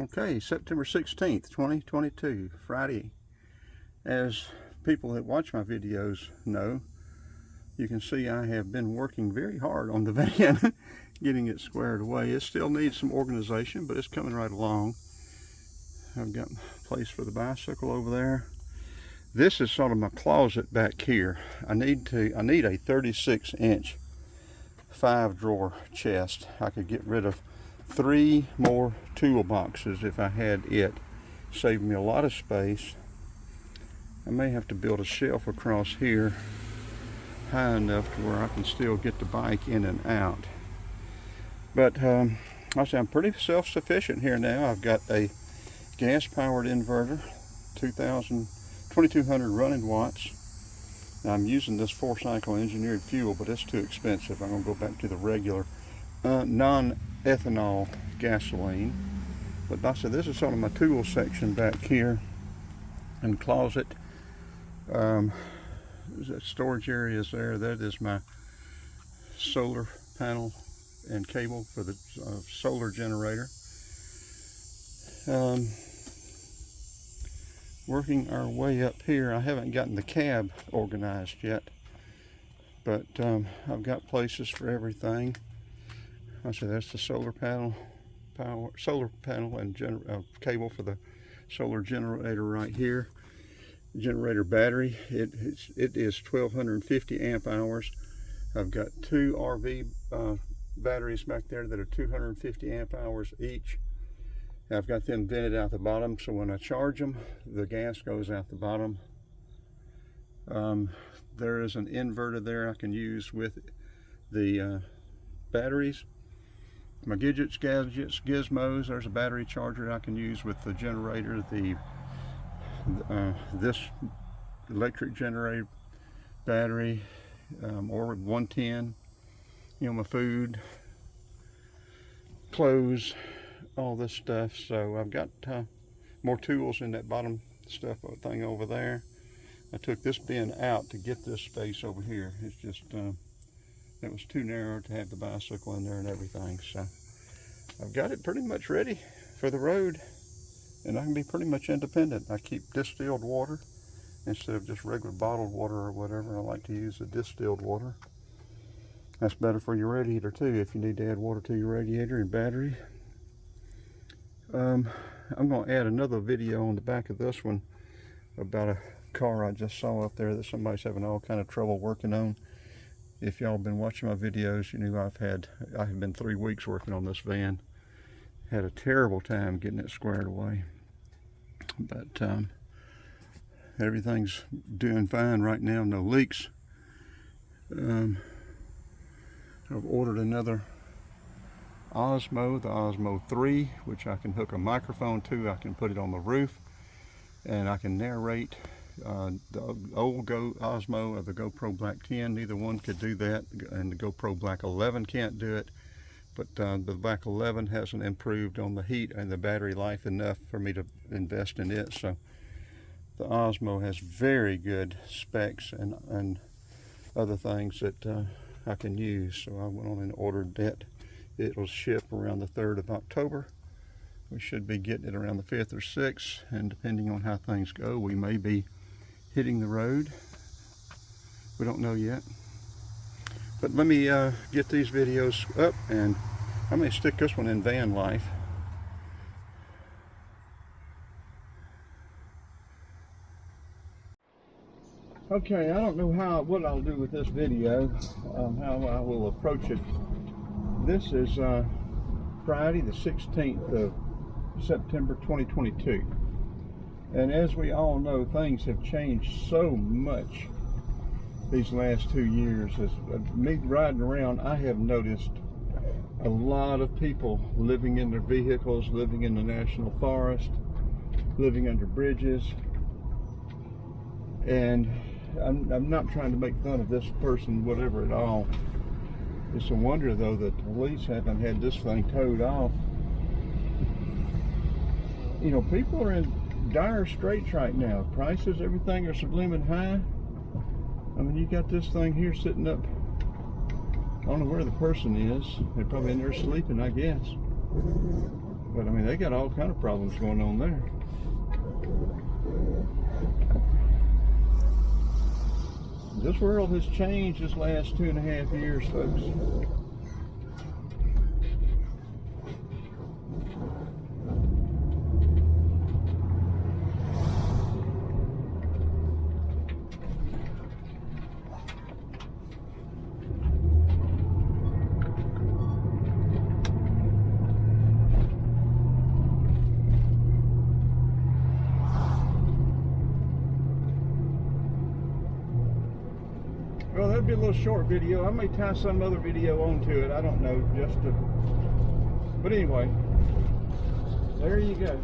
Okay, September 16th, 2022, Friday. As people that watch my videos know, you can see I have been working very hard on the van, getting it squared away. It still needs some organization, but it's coming right along. I've got a place for the bicycle over there. This is sort of my closet back here. I need a 36-inch 5-drawer chest. I could get rid of 3 more toolboxes if I had it. Saved me a lot of space. I may have to build a shelf across here high enough to where I can still get the bike in and out. But I'll say I'm pretty self-sufficient here now. I've got a gas-powered inverter, 2200 running watts. Now, I'm using this 4-cycle engineered fuel, but it's too expensive. I'm going to go back to the regular non-ethanol gasoline. But like I said, this is sort of my tool section back here and closet. That storage area is there. That is my solar panel and cable for the solar generator. Working our way up here. I haven't gotten the cab organized yet, but I've got places for everything. I said that's the solar panel, and cable for the solar generator right here. Generator battery. It is 1250 amp hours. I've got 2 RV batteries back there that are 250 amp hours each. I've got them vented out the bottom, so when I charge them, the gas goes out the bottom. There is an inverter there I can use with the batteries. My gadgets, gizmos, there's a battery charger I can use with the generator, this electric generator battery, or 110, my food, clothes, all this stuff. So I've got more tools in that bottom stuff thing over there. I took this bin out to get this space over here. It's just it was too narrow to have the bicycle in there and everything. So I've got it pretty much ready for the road, and I can be pretty much independent. I keep distilled water instead of just regular bottled water or whatever. I like to use the distilled water. That's better for your radiator too, if you need to add water to your radiator and battery. I'm going to add another video on the back of this one about a car I just saw up there that somebody's having all kind of trouble working on. If y'all been watching my videos, you know I have been 3 weeks working on this van. Had a terrible time getting it squared away, but everything's doing fine right now. No leaks. I've ordered another Osmo, the Osmo 3, which I can hook a microphone to. I can put it on the roof, and I can narrate. The old Osmo or the GoPro Black 10, neither one could do that, and the GoPro Black 11 can't do it. But the Black 11 hasn't improved on the heat and the battery life enough for me to invest in it. So the Osmo has very good specs and other things that I can use. So I went on and ordered that. It'll ship around the 3rd of October. We should be getting it around the 5th or 6th, and depending on how things go, we may be hitting the road. We don't know yet. But let me get these videos up, and I may stick this one in van life. Okay, I don't know what I'll do with this video, how I will approach it. This is Friday the 16th of September 2022. And as we all know, things have changed so much these last 2 years. As me riding around, I have noticed a lot of people living in their vehicles, living in the national forest, living under bridges. And I'm not trying to make fun of this person, whatever at all. It's a wonder, though, that the police haven't had this thing towed off. You know, people are in dire straits right now. Prices, everything are blooming high. I mean, you got this thing here sitting up. I don't know where the person is. They're probably in there sleeping, I guess. But I mean, they got all kind of problems going on there. This world has changed this last 2.5 years, folks. Well, that'd be a little short video. I may tie some other video onto it. I don't know, just to... But anyway, there you go.